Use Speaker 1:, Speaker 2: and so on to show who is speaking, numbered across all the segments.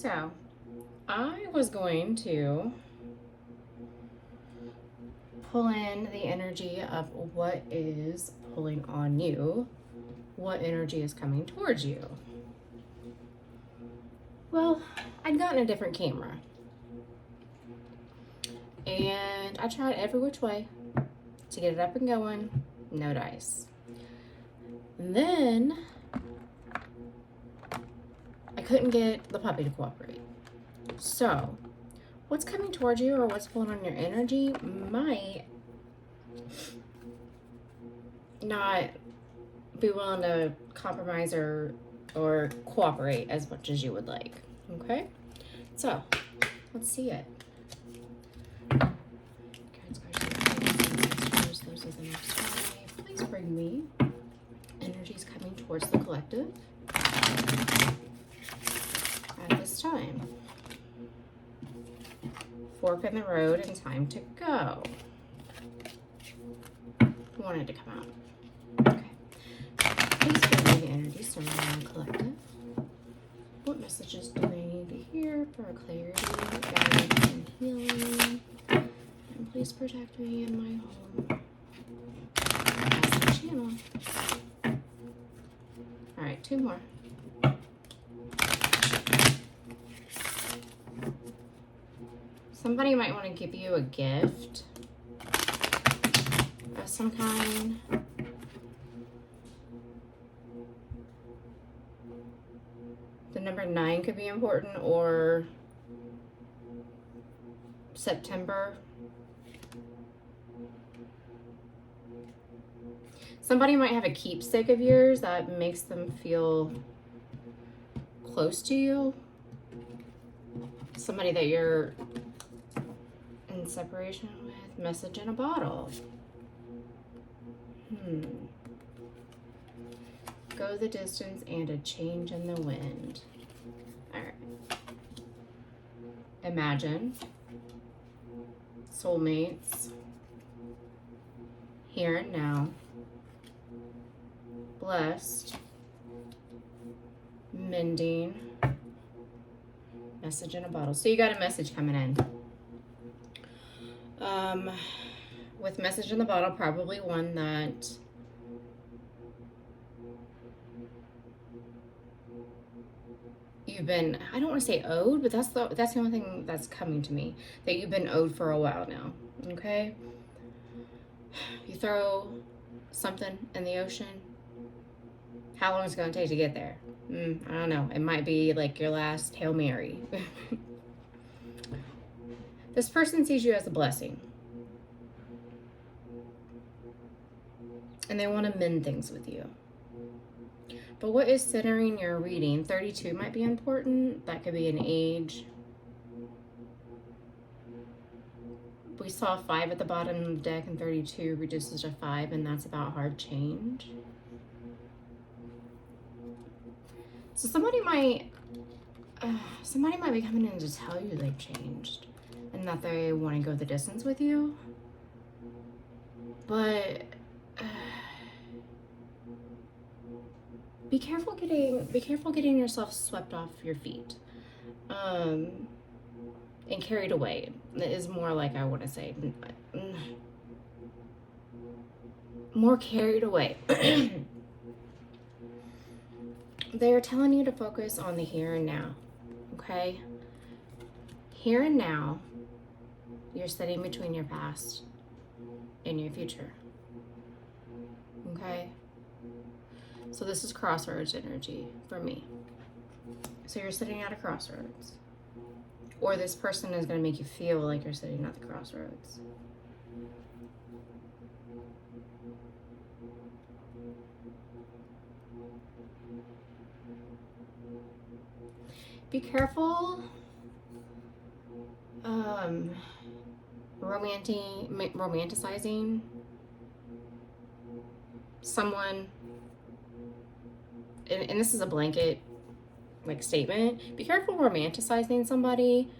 Speaker 1: So, I was going to pull in the energy of what is pulling on you, what energy is coming towards you. Well, I'd gotten a different camera, and I tried every which way to get it up and going, no dice. And then I couldn't get the puppy to cooperate. So, what's coming towards you or what's pulling on your energy might not be willing to compromise or cooperate as much as you would like. Okay? So, let's see it. Please bring me energies coming towards the collective at this time. Fork in the road and time to go. Wanted to come out. Okay. Please bring me the energies surrounding the collective. What messages do I need to hear for clarity, guidance, and healing? And please protect me in my home. That's the channel. All right, 2 more. Somebody might want to give you a gift of some kind. The number 9 could be important, or September. Somebody might have a keepsake of yours that makes them feel close to you. Somebody that you're in separation with. Message in a bottle. Go the distance and a change in the wind. All right. Imagine. Soulmates. Here and now. Blessed. Mending. Message in a bottle. So you got a message coming in. With message in the bottle, probably one that you've been, I don't want to say owed, but that's the only thing that's coming to me, that you've been owed for a while now. Okay? You throw something in the ocean. How long is it going to take to get there? I don't know. It might be like your last Hail Mary. This person sees you as a blessing. And they want to mend things with you. But what is centering your reading? 32 might be important. That could be an age. We saw 5 at the bottom of the deck, and 32 reduces to 5, and that's about hard change. So somebody might be coming in to tell you they've changed and that they want to go the distance with you. But be careful getting yourself swept off your feet and carried away. It is more like, I want to say, more carried away. They are telling you to focus on the here and now, okay? Here and now, you're sitting between your past and your future, okay? So this is crossroads energy for me. So you're sitting at a crossroads, or this person is going to make you feel like you're sitting at the crossroads. Be careful romanticizing someone, and this is a blanket like statement. Be careful romanticizing somebody,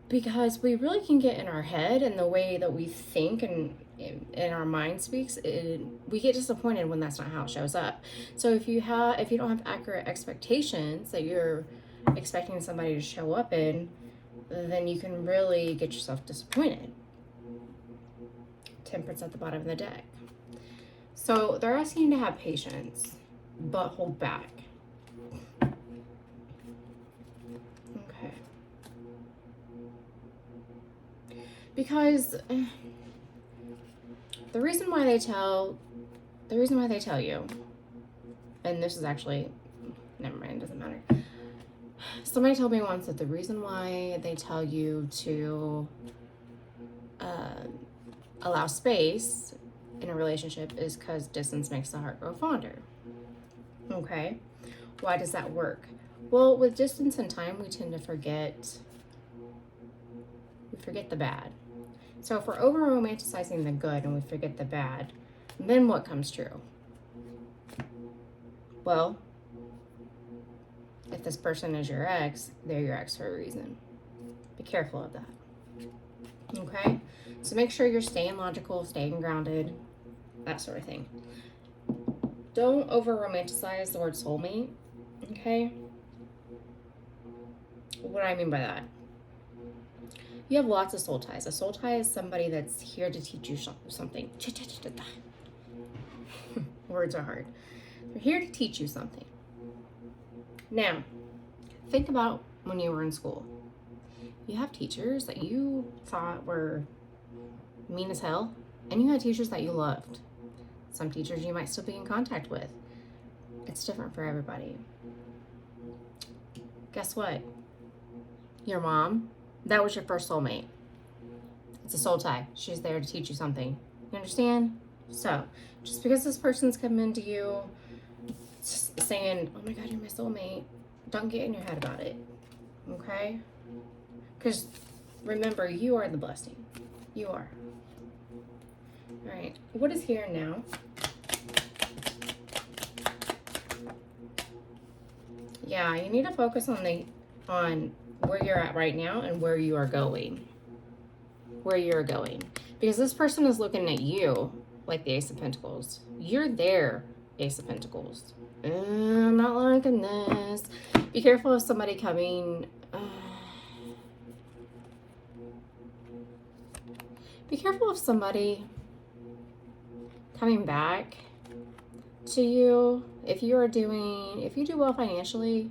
Speaker 1: because we really can get in our head, and the way that we think and in our mind speaks, we get disappointed when that's not how it shows up. So if you don't have accurate expectations that you're expecting somebody to show up in, then you can really get yourself disappointed. Temperance at the bottom of the deck. So they're asking you to have patience, but hold back. Okay. Because the reason why they tell you, and this is actually, never mind, it doesn't matter. Somebody told me once that the reason why they tell you to allow space in a relationship is because distance makes the heart grow fonder. Okay, why does that work? Well, with distance and time, we tend to forget the bad. So if we're over romanticizing the good and we forget the bad, then what comes true? Well, if this person is your ex, they're your ex for a reason. Be careful of that. Okay? So make sure you're staying logical, staying grounded, that sort of thing. Don't over romanticize the word soulmate. Okay? What do I mean by that? You have lots of soul ties. A soul tie is somebody that's here to teach you something. Words are hard. They're here to teach you something. Now, think about when you were in school. You have teachers that you thought were mean as hell, and you had teachers that you loved. Some teachers you might still be in contact with. It's different for everybody. Guess what? Your mom, that was your first soulmate. It's a soul tie. She's there to teach you something. You understand? So, just because this person's coming to you saying, oh my God, you're my soulmate, don't get in your head about it. Okay? Because remember, you are the blessing. You are. All right. What is here now? Yeah, you need to focus on where you're at right now and where you are going. Where you're going. Because this person is looking at you like the Ace of Pentacles. You're their Ace of Pentacles. I'm not liking this. Be careful of somebody coming. Be careful of somebody coming back to you. If you do well financially,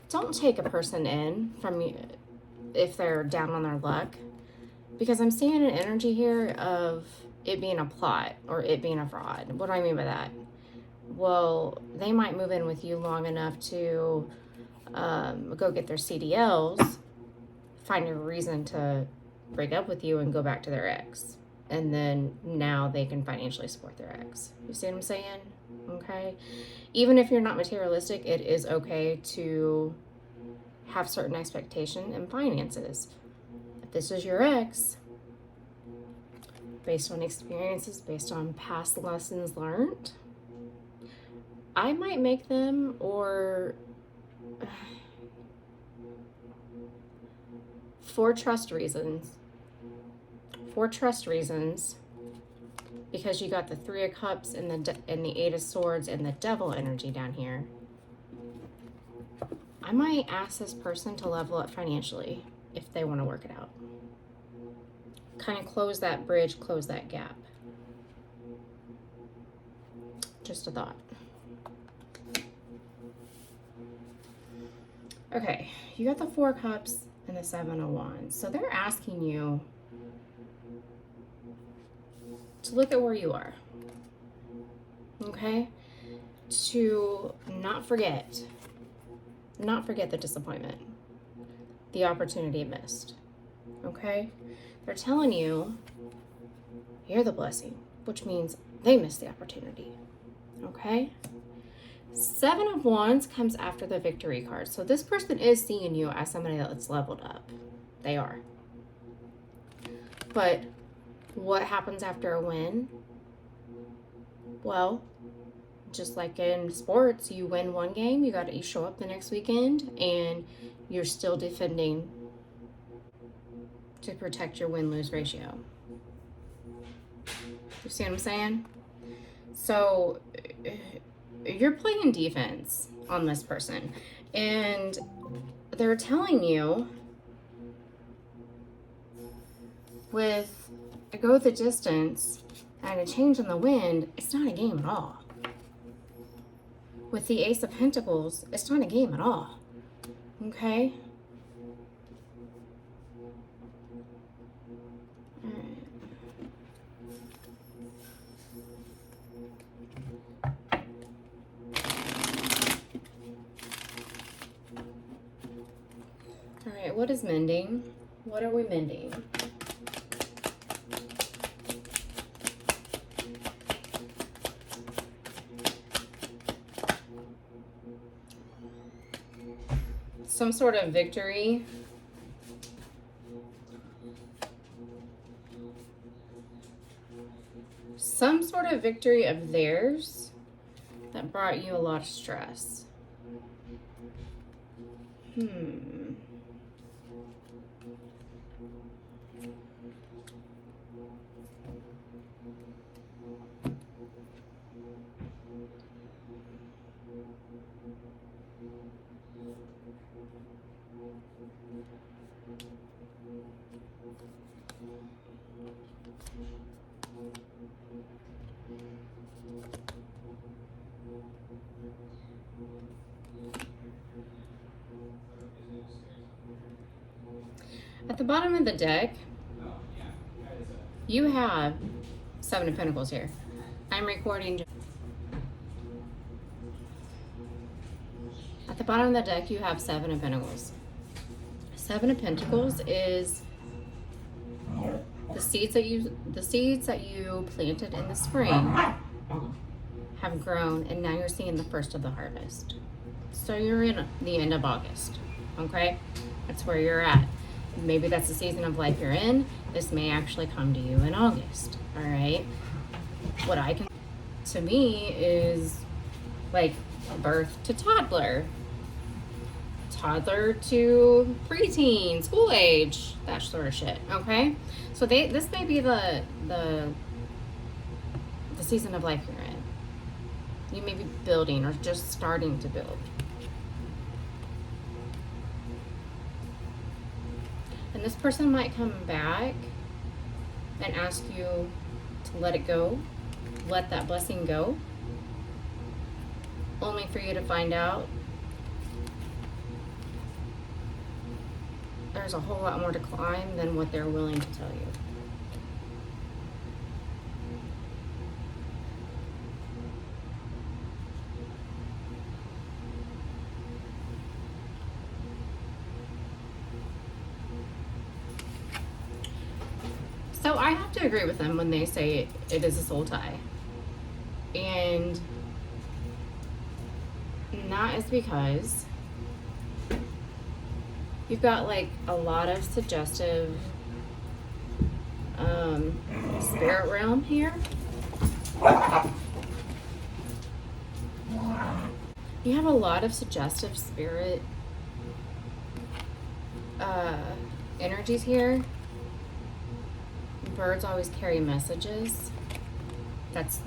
Speaker 1: don't take a person in from you if they're down on their luck. Because I'm seeing an energy here of it being a plot or it being a fraud. What do I mean by that? Well, they might move in with you long enough to go get their CDLs, find a reason to break up with you and go back to their ex. And then now they can financially support their ex. You see what I'm saying? Okay? Even if you're not materialistic, it is okay to have certain expectation in finances. If this is your ex, based on experiences, based on past lessons learned, I might make them, or for trust reasons, because you got the Three of Cups and the Eight of Swords and the Devil energy down here, I might ask this person to level up financially if they want to work it out. Kind of close that bridge, close that gap. Just a thought. Okay, you got the Four of Cups and the Seven of Wands. So they're asking you to look at where you are. Okay? To not forget the disappointment, the opportunity missed. Okay? They're telling you you're the blessing, which means they missed the opportunity. Okay? Seven of Wands comes after the Victory card. So this person is seeing you as somebody that's leveled up. They are. But what happens after a win? Well, just like in sports, you win one game, you show up the next weekend, and you're still defending to protect your win-lose ratio. You see what I'm saying? So you're playing defense on this person. And they're telling you with a go the distance and a change in the wind, it's not a game at all. With the Ace of Pentacles, it's not a game at all. Okay? All right, what is mending? What are we mending? Some sort of victory. Some sort of victory of theirs that brought you a lot of stress. At the bottom of the deck, you have 7 of Pentacles here. I'm recording. At the bottom of the deck, you have 7 of Pentacles. 7 of Pentacles is the seeds that you planted in the spring have grown, and now you're seeing the first of the harvest. So you're in the end of August, okay? That's where you're at. Maybe that's the season of life you're in. This may actually come to you in August, all right? What I can, to me, is like birth to toddler to preteen, school age, that sort of shit, okay? So this may be the season of life you're in. You may be building or just starting to build. And this person might come back and ask you to let it go, let that blessing go, only for you to find out there's a whole lot more to climb than what they're willing to tell you. So I have to agree with them when they say it is a soul tie. And that is because you've got like a lot of suggestive spirit realm here. You have a lot of suggestive spirit energies here. Birds always carry messages. That's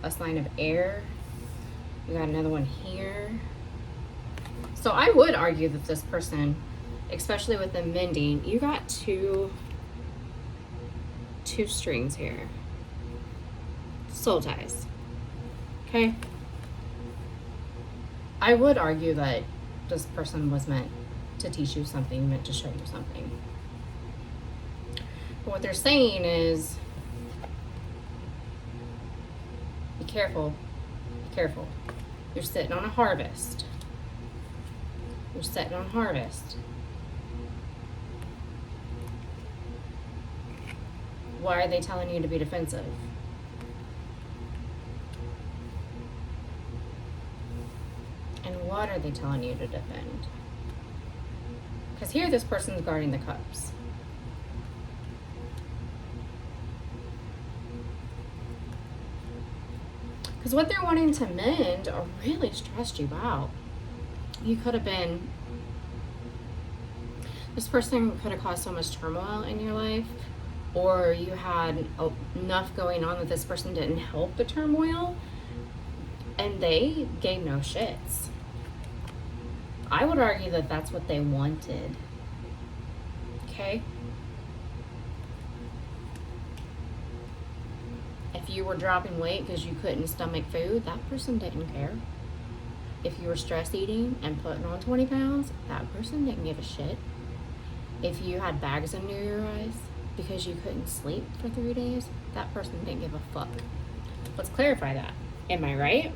Speaker 1: a sign of air. We got another one here. So I would argue that this person, especially with the mending, you got two strings here. Soul ties. Okay? I would argue that this person was meant to teach you something, meant to show you something. But what they're saying is, be careful, be careful. You're sitting on a harvest. You're sitting on harvest. Why are they telling you to be defensive? And what are they telling you to defend? Because here this person's guarding the cups. Because what they're wanting to mend are really stressed you out. You could have been, this person could have caused so much turmoil in your life, or you had enough going on that this person didn't help the turmoil, And they gave no shits. I would argue that that's what they wanted. Okay? If you were dropping weight because you couldn't stomach food, that person didn't care. If you were stress eating and putting on 20 pounds, that person didn't give a shit. If you had bags under your eyes because you couldn't sleep for 3 days, that person didn't give a fuck. Let's clarify that. Am I right?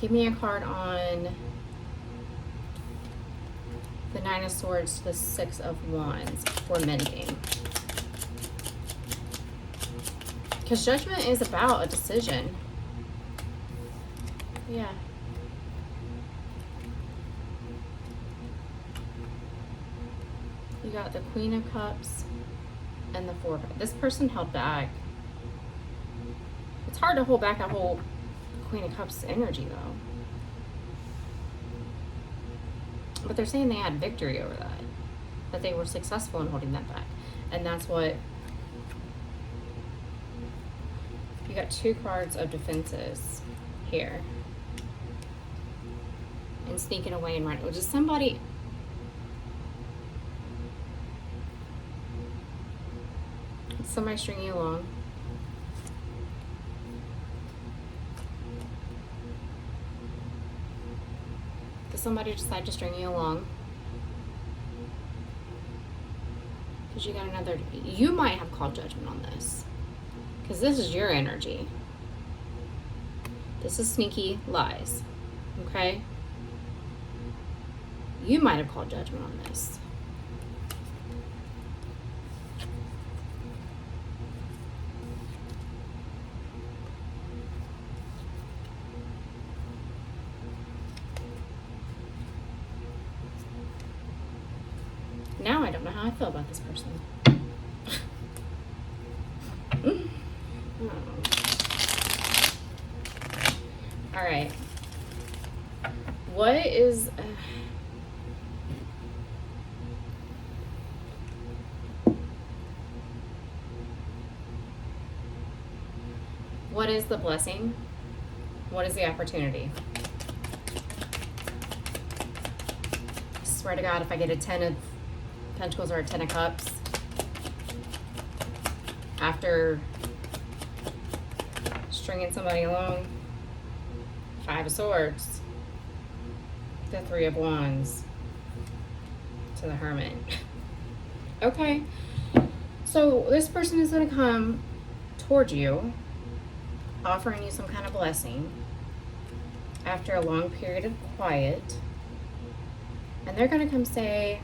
Speaker 1: Give me a card on the Nine of Swords to the Six of Wands for mending. Because Judgment is about a decision. Yeah. You got the Queen of Cups and the Four. This person held back. It's hard to hold back a whole Queen of Cups energy, though. But they're saying they had victory over that they were successful in holding that back. And that's what... You got 2 cards of defenses here. And sneaking away and running. Which is somebody... Somebody stringing you along. Does somebody decide to string you along? Because you got another... You might have called judgment on this. Because this is your energy. This is sneaky lies. Okay? You might have called judgment on this. Now I don't know how I feel about this person. All right. What is... what is the blessing? What is the opportunity? I swear to God, if I get a 10 of Pentacles or a 10 of Cups after stringing somebody along, 5 of Swords, the 3 of Wands to the Hermit. Okay, so this person is going to come towards you, offering you some kind of blessing after a long period of quiet, and they're going to come say,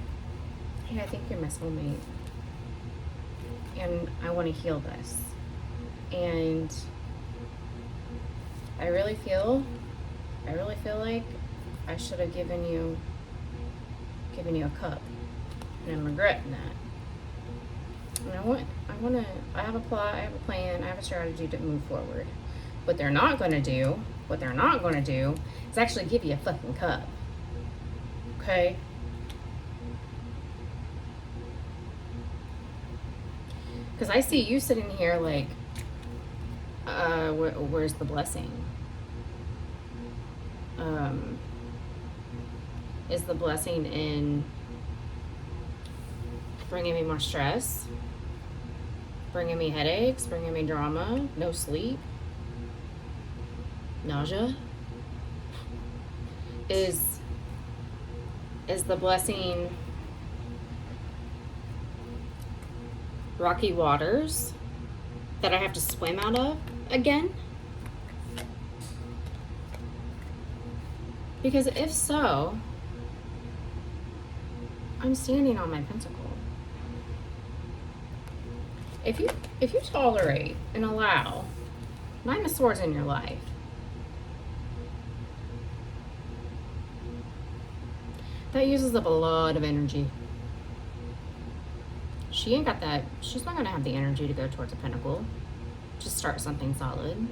Speaker 1: hey, I think you're my soulmate, and I want to heal this, and I really feel like I should have given you a cup, and I'm regretting that. And I have a plot, I have a plan, I have a strategy to move forward. What they're not going to do is actually give you a fucking cup. Okay? Because I see you sitting here like, where's the blessing? Is the blessing in bringing me more stress, bringing me headaches, bringing me drama, no sleep, nausea? Is the blessing rocky waters that I have to swim out of again? Because if so, I'm standing on my pentacle. If you tolerate and allow 9 of Swords in your life, that uses up a lot of energy. She ain't got that. She's not gonna have the energy to go towards a pentacle to start something solid.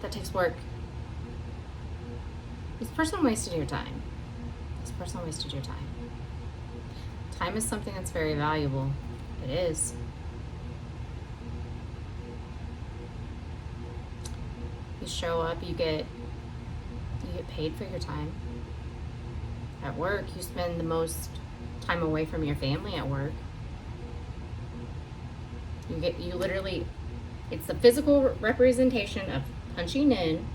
Speaker 1: That takes work. This person wasted your time. This person wasted your time. Time is something that's very valuable. It is. You show up, you get paid for your time. At work, you spend the most time away from your family at work. You literally, it's the physical representation of punching in,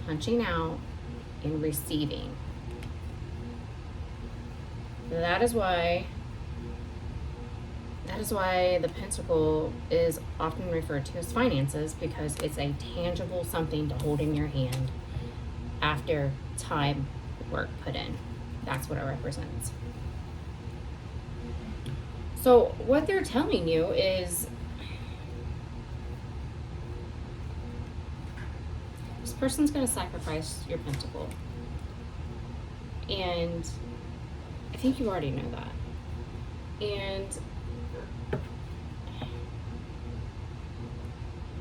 Speaker 1: punching out, and receiving. That is why the pentacle is often referred to as finances, because it's a tangible something to hold in your hand after time, work put in. That's what it represents. So what they're telling you is this person's going to sacrifice your pentacle. And I think you already know that. And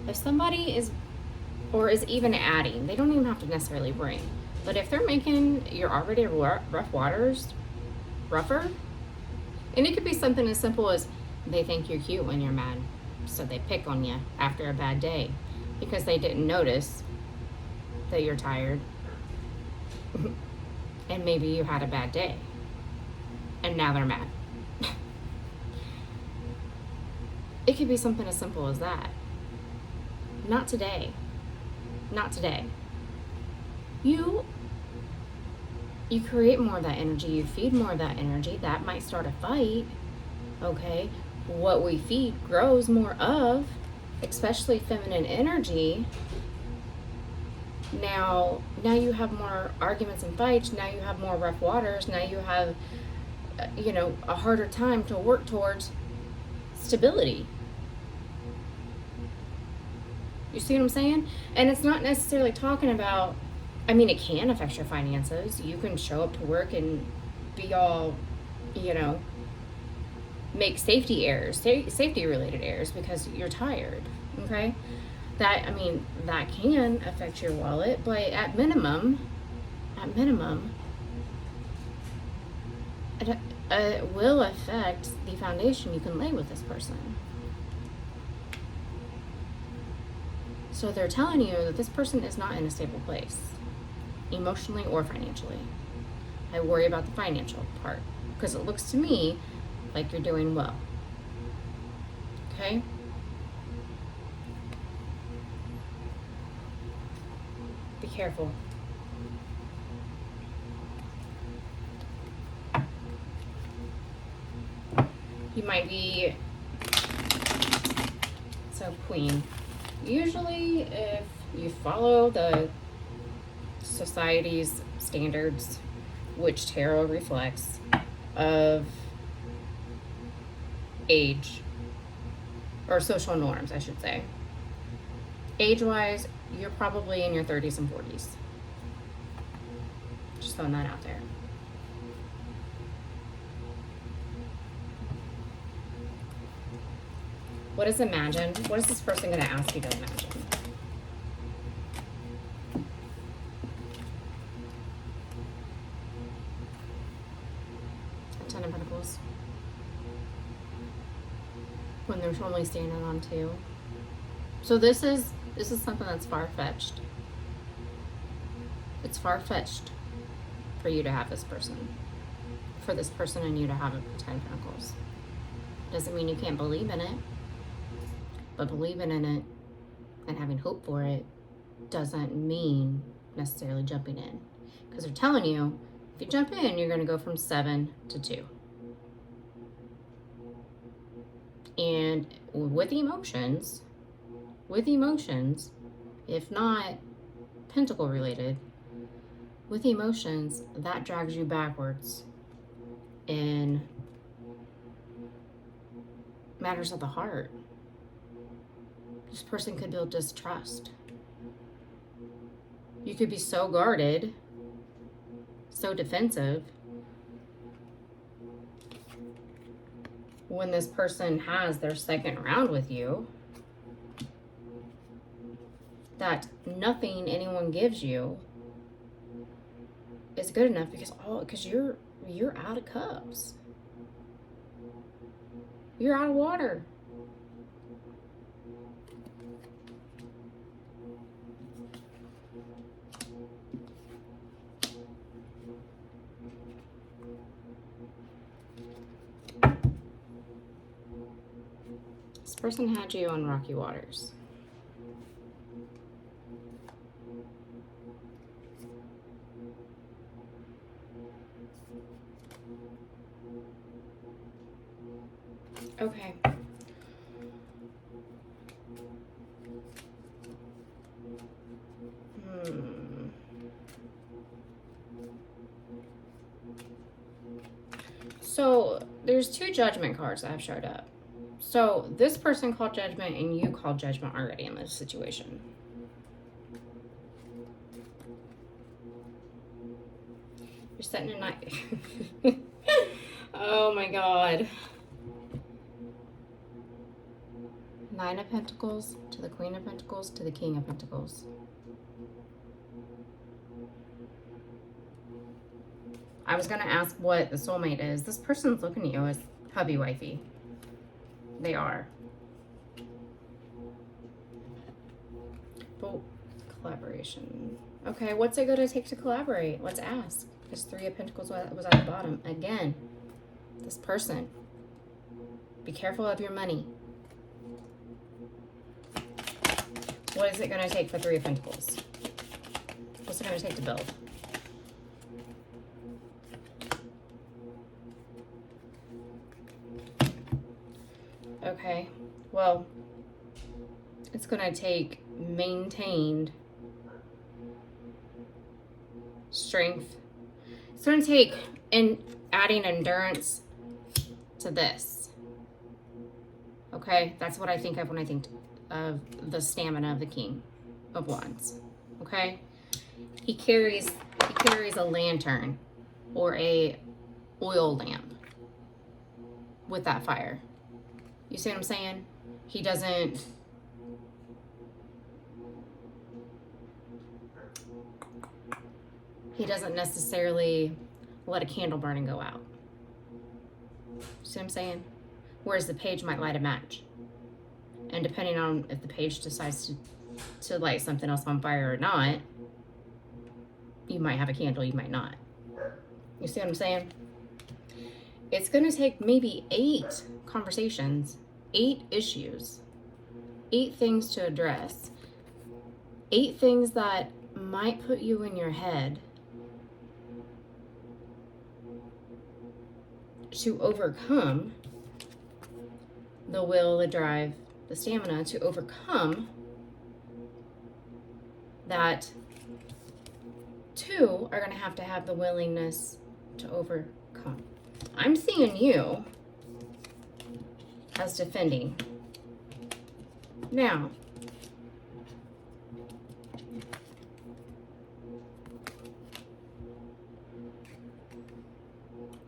Speaker 1: if somebody is even adding, they don't even have to necessarily bring, but if they're making your already rough waters rougher, and it could be something as simple as they think you're cute when you're mad, so they pick on you after a bad day because they didn't notice that you're tired and maybe you had a bad day, and now they're mad. It could be something as simple as that. Not today. Not today. You create more of that energy. You feed more of that energy. That might start a fight. Okay? What we feed grows more of, especially feminine energy. Now you have more arguments and fights. Now you have more rough waters. Now you have, a harder time to work towards stability. You see what I'm saying? And it's not necessarily talking about, it can affect your finances. You can show up to work and be all, make safety related errors because you're tired. Okay? That can affect your wallet, but at minimum, it will affect the foundation you can lay with this person. So they're telling you that this person is not in a stable place, emotionally or financially. I worry about the financial part because it looks to me like you're doing well. Okay? Be careful. You might be... So, Queen. Usually, if you follow the society's standards, which tarot reflects, of age, or social norms, I should say, age-wise, you're probably in your 30s and 40s. Just throwing that out there. What is imagine? What is this person going to ask you to imagine? Ten of Pentacles. When they're only standing on two. So this is something that's far-fetched. It's far-fetched for you to have this person. For this person and you to have a Ten of Pentacles. Doesn't mean you can't believe in it. But believing in it and having hope for it doesn't mean necessarily jumping in. Because they're telling you, if you jump in, you're going to go from 7 to 2. And with emotions, if not pentacle related, with emotions, that drags you backwards in matters of the heart. This person could build distrust. You could be so guarded, so defensive, when this person has their second round with you, that nothing anyone gives you is good enough because you're out of cups. You're out of water. person had you on rocky waters. Okay. So there's two judgment cards that have showed up. So this person called judgment and you called judgment already in this situation. You're setting a night. Oh my God. Nine of Pentacles to the Queen of Pentacles to the King of Pentacles. I was going to ask what the soulmate is. This person's looking at you as hubby wifey. They are. But collaboration. Okay, what's it going to take to collaborate? Let's ask. This Three of Pentacles was at the bottom. Again, this person. Be careful of your money. What is it going to take for Three of Pentacles? What's it going to take to build? Okay, well, it's going to take maintained strength. It's going to take adding endurance to this. Okay, that's what I think of when I think of the stamina of the King of Wands. Okay, he carries a lantern or a oil lamp with that fire. You see what I'm saying? He doesn't necessarily let a candle burn and go out. See what I'm saying? Whereas the page might light a match. And depending on if the page decides to light something else on fire or not, you might have a candle, you might not. You see what I'm saying? It's going to take maybe 8 conversations, 8 issues, 8 things to address, 8 things that might put you in your head to overcome the will, the drive, the stamina, to overcome that. 2 are going to have the willingness to overcome. I'm seeing you as defending. Now,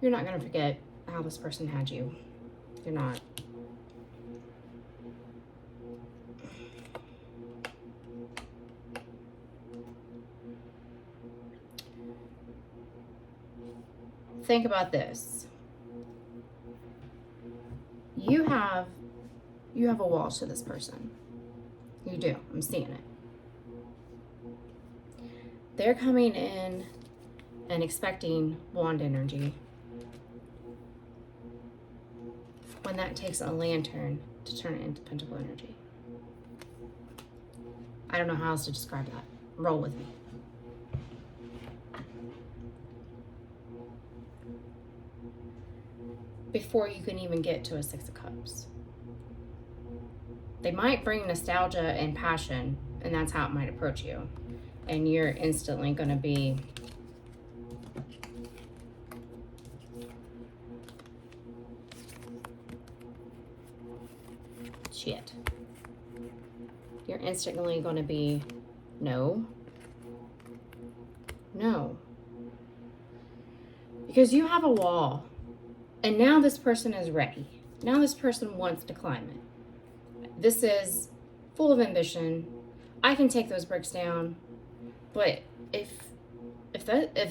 Speaker 1: you're not going to forget how this person had you. You're not. Think about this. You have a wall to this person. You do. I'm seeing it. They're coming in and expecting wand energy, when that takes a lantern to turn it into pentacle energy. I don't know how else to describe that. Roll with me. Before you can even get to a 6 of Cups. They might bring nostalgia and passion, and that's how it might approach you. And you're instantly going to be shit. You're instantly going to be no. Because you have a wall. And now this person is ready. Now this person wants to climb it. This is full of ambition. I can take those bricks down. But if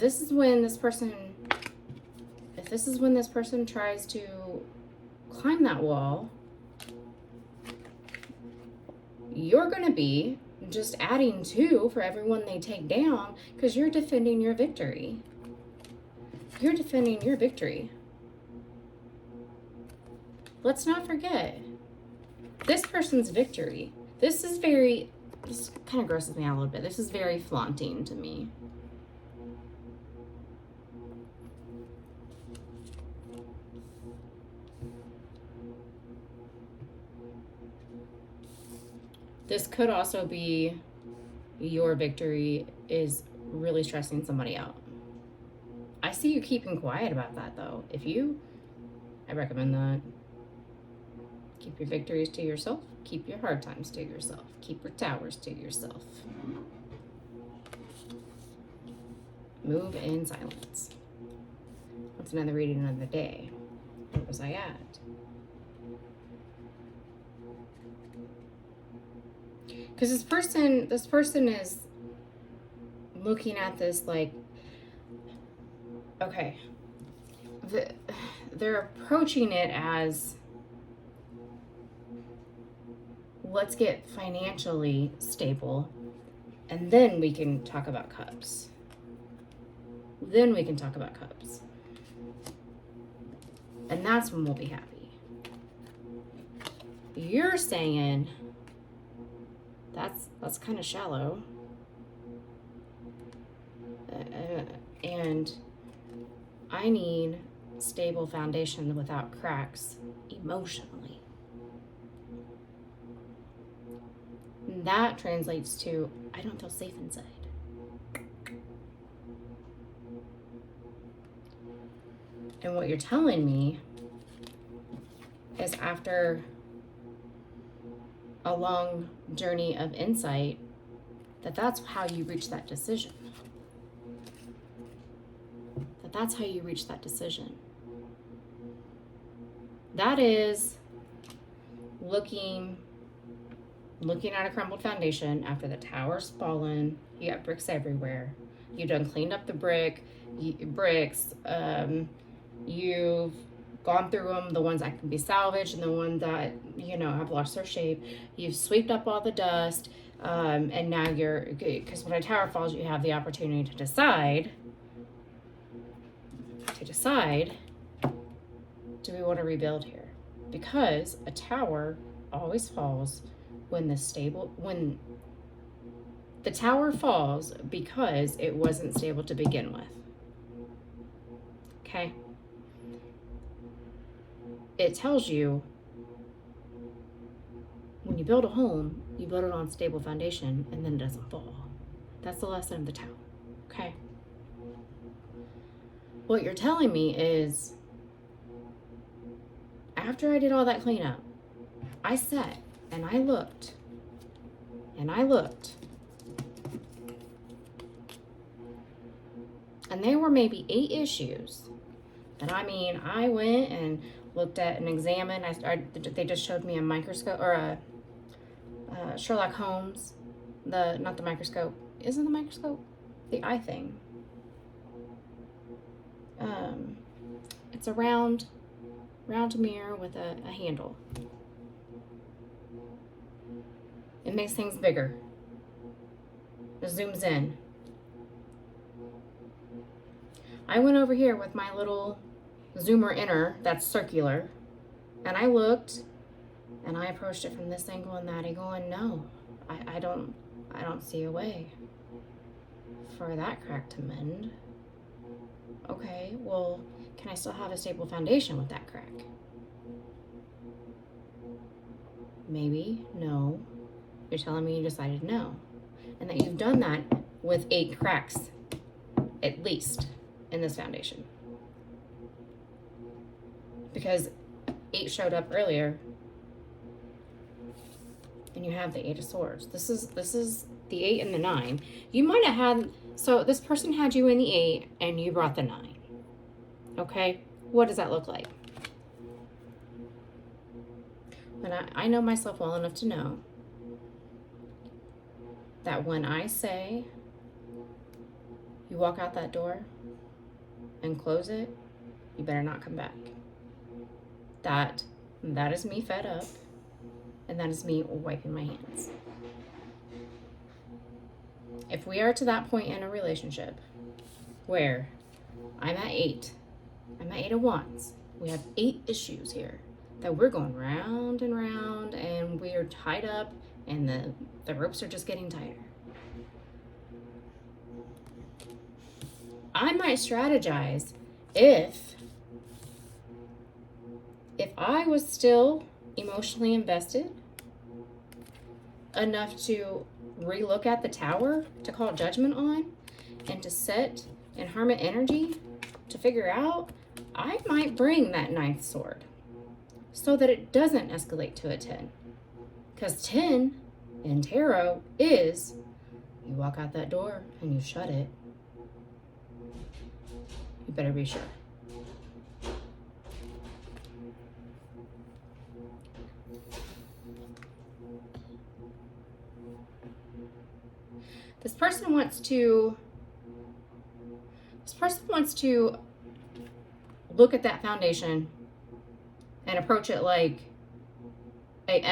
Speaker 1: this is when this person tries to climb that wall, you're going to be just adding 2 for everyone they take down, because you're defending your victory. You're defending your victory. Let's not forget, This person's victory. This kind of grosses me out a little bit. This is very flaunting to me. This could also be your victory is really stressing somebody out. I see you keeping quiet about that, though. I recommend that. Keep your victories to yourself. Keep your hard times to yourself. Keep your towers to yourself. Move in silence. What's another reading of the day? What was I at? Because this person is looking at this like, okay, they're approaching it as, let's get financially stable, and then we can talk about cups. And that's when we'll be happy. You're saying that's kind of shallow. And I need stable foundation without cracks emotionally. And that translates to, I don't feel safe inside. And what you're telling me is, after a long journey of insight, that's how you reach that decision. That is looking at a crumbled foundation after the tower's fallen. You got bricks everywhere. You done cleaned up the bricks. You've gone through them, the ones that can be salvaged and the ones that, have lost their shape. You've swept up all the dust, and now because when a tower falls, you have the opportunity to decide, do we want to rebuild here? Because a tower always falls when the tower falls because it wasn't stable to begin with. Okay? It tells you, when you build a home, you build it on stable foundation, and then it doesn't fall. That's the lesson of the tower. Okay? What you're telling me is, after I did all that cleanup, I sat and I looked. And there were maybe 8 issues. And I went and looked at and examined. They just showed me a microscope, or a Sherlock Holmes, not the microscope. Isn't the microscope the eye thing? It's a round mirror with a handle. It makes things bigger. It zooms in. I went over here with my little zoomer inner that's circular, and I looked, and I approached it from this angle and that angle, and no, I don't see a way for that crack to mend. Okay, well, can I still have a stable foundation with that crack? Maybe. No. You're telling me you decided no, and that you've done that with 8 cracks at least in this foundation, because 8 showed up earlier, and you have the 8 of Swords. This is the 8 and the 9. You might have had, so this person had you in the 8 and you brought the 9. Okay, what does that look like? And I know myself well enough to know that when I say you walk out that door and close it, you better not come back. That is me fed up, and that is me wiping my hands. If we are to that point in a relationship where I'm at 8 of Wands, we have 8 issues here that we're going round and round and we're tied up and the ropes are just getting tighter. I might strategize if I was still emotionally invested enough to relook at the tower to call judgment on and to set in hermit energy to figure out, I might bring that 9th sword so that it doesn't escalate to a 10. Because 10 in tarot is you walk out that door and you shut it. You better be sure. This person wants to look at that foundation and approach it like an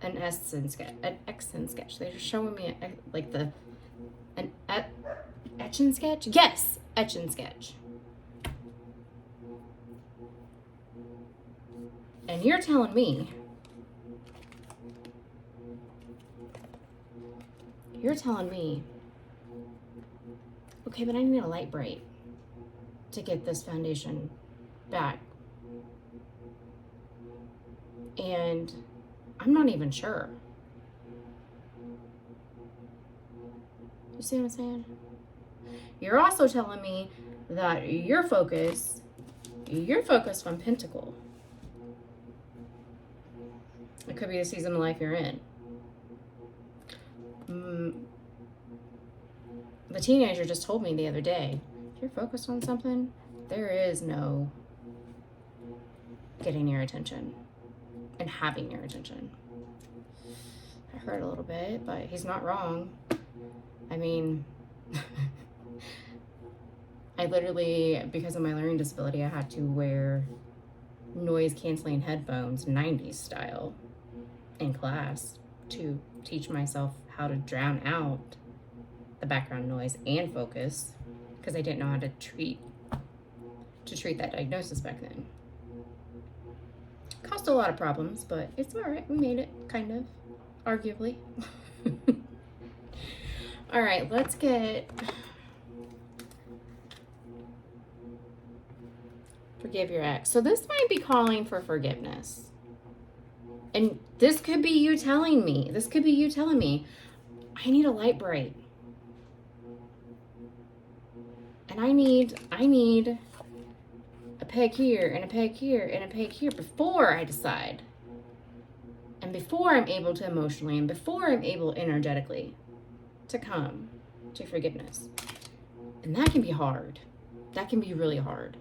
Speaker 1: essence sketch. They're showing me like an etch and sketch. Yes, etch and sketch. And you're telling me okay, but I need a light bright to get this foundation back. And I'm not even sure. You see what I'm saying? You're also telling me that you're focused on Pentacle. It could be the season of life you're in. The teenager just told me the other day, if you're focused on something, there is no getting your attention and having your attention. I hurt a little bit, but he's not wrong. I mean, I literally, because of my learning disability, I had to wear noise canceling headphones, 90s style, in class to teach myself how to drown out the background noise and focus, because I didn't know how to treat that diagnosis back then. Caused a lot of problems, but it's all right. We made it, kind of, arguably. All right, let's get forgive your ex. So this might be calling for forgiveness. And this could be you telling me, I need a light bright. And I need a peg here and a peg here and a peg here before I decide. And before I'm able to emotionally and before I'm able energetically to come to forgiveness. And that can be hard. That can be really hard.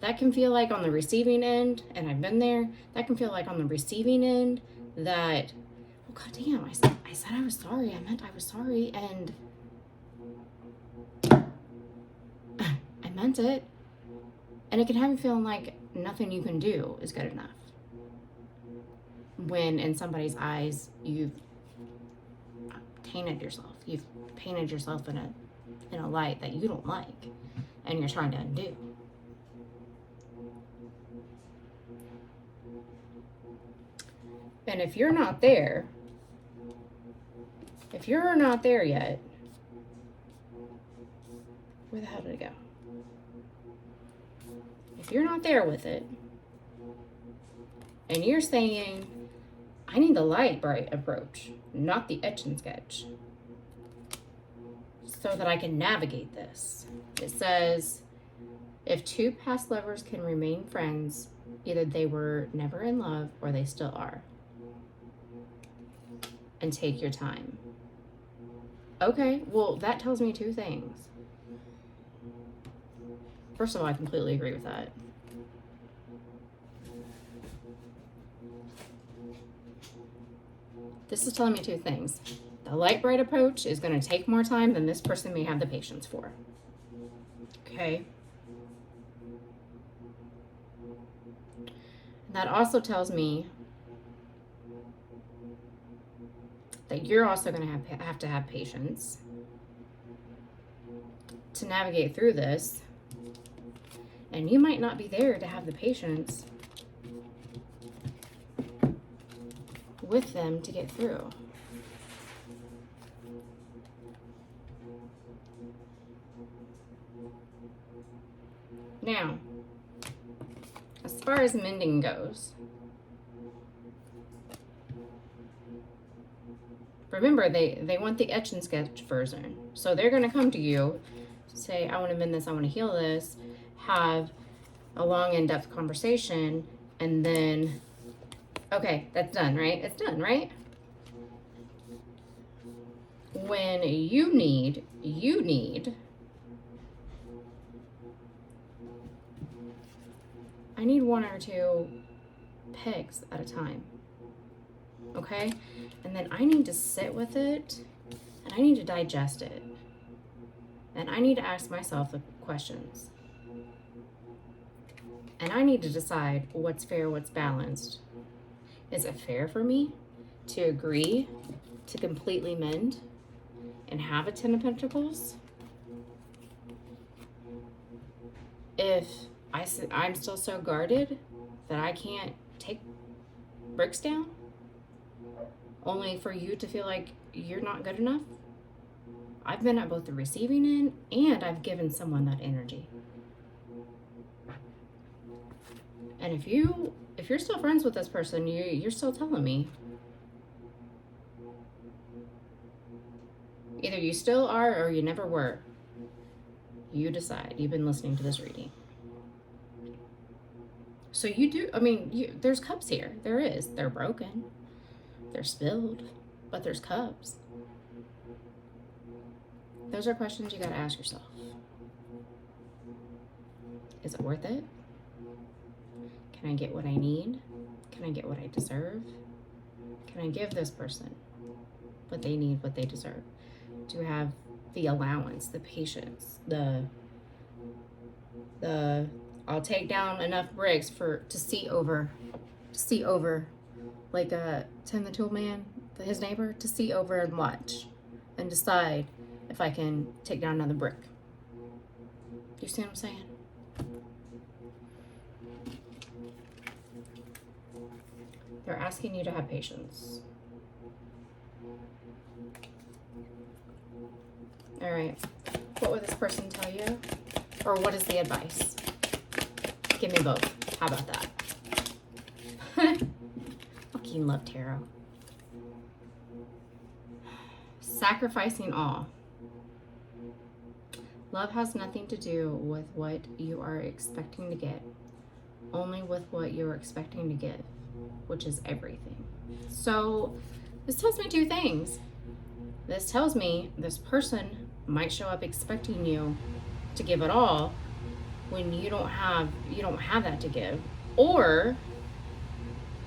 Speaker 1: That can feel like on the receiving end, and I've been there, that can feel like on the receiving end that, oh god damn, I said I was sorry, I meant I was sorry, and I meant it. And it can have you feeling like nothing you can do is good enough. When in somebody's eyes, you've tainted yourself. You've painted yourself in a light that you don't like, and you're trying to undo. And if you're not there yet, where the hell did it go? If you're not there with it, and you're saying, I need the light bright approach, not the etch and sketch, so that I can navigate this. It says, if two past lovers can remain friends, either they were never in love or they still are. And take your time. Okay, well, that tells me two things. First of all, I completely agree with that. This is telling me two things. The light bright approach is going to take more time than this person may have the patience for. Okay. That also tells me that you're also going to have patience to navigate through this. And you might not be there to have the patience with them to get through. Now, as far as mending goes, remember, they want the etch and sketch version. So they're going to come to you, say, I want to mend this, I want to heal this, have a long, in-depth conversation, and then, okay, that's done, right? It's done, right? When you need I need 1 or 2 pegs at a time, okay? And then I need to sit with it, and I need to digest it. And I need to ask myself the questions. And I need to decide what's fair, what's balanced. Is it fair for me to agree to completely mend and have a 10 of Pentacles if I'm still so guarded that I can't take bricks down, only for you to feel like you're not good enough? I've been at both the receiving end and I've given someone that energy. And if you're still friends with this person, you're still telling me. Either you still are or you never were. You decide. You've been listening to this reading. So you do, I mean, there's cups here. There is. They're broken. They're spilled. But there's cups. Those are questions you got to ask yourself. Is it worth it? Can I get what I need? Can I get what I deserve? Can I give this person what they need, what they deserve? Do I have the allowance, the patience, the I'll take down enough bricks to see over, like Tim the Tool Man, his neighbor, to see over and watch and decide if I can take down another brick. You see what I'm saying? They're asking you to have patience. All right. What would this person tell you? Or what is the advice? Give me both. How about that? Fucking love tarot. Sacrificing all. Love has nothing to do with what you are expecting to get, only with what you're expecting to give, which is everything. So this tells me 2 things. This tells me this person might show up expecting you to give it all when you don't have that to give. Or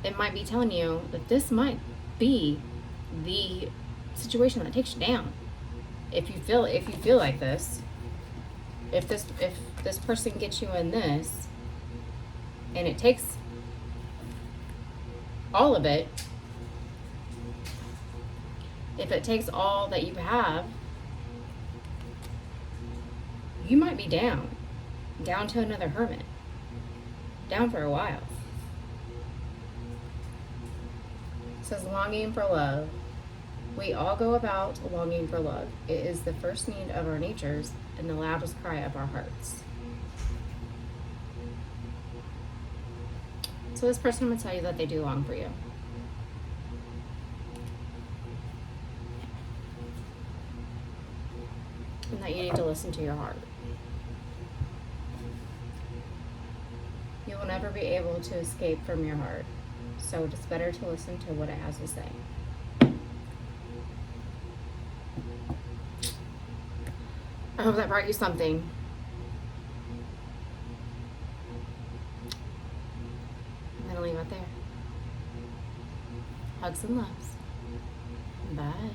Speaker 1: it might be telling you that this might be the situation that takes you down. If you feel like this, if this person gets you in this and it takes all of it, if it takes all that you have, you might be down to another hermit, down for a while. It says longing for love. We all go about longing for love. It is the first need of our natures and the loudest cry of our hearts. So this person would tell you that they do long for you. And that you need to listen to your heart. You will never be able to escape from your heart. So it's better to listen to what it has to say. I hope that brought you something. I'm going to leave it there. Hugs and loves. Bye.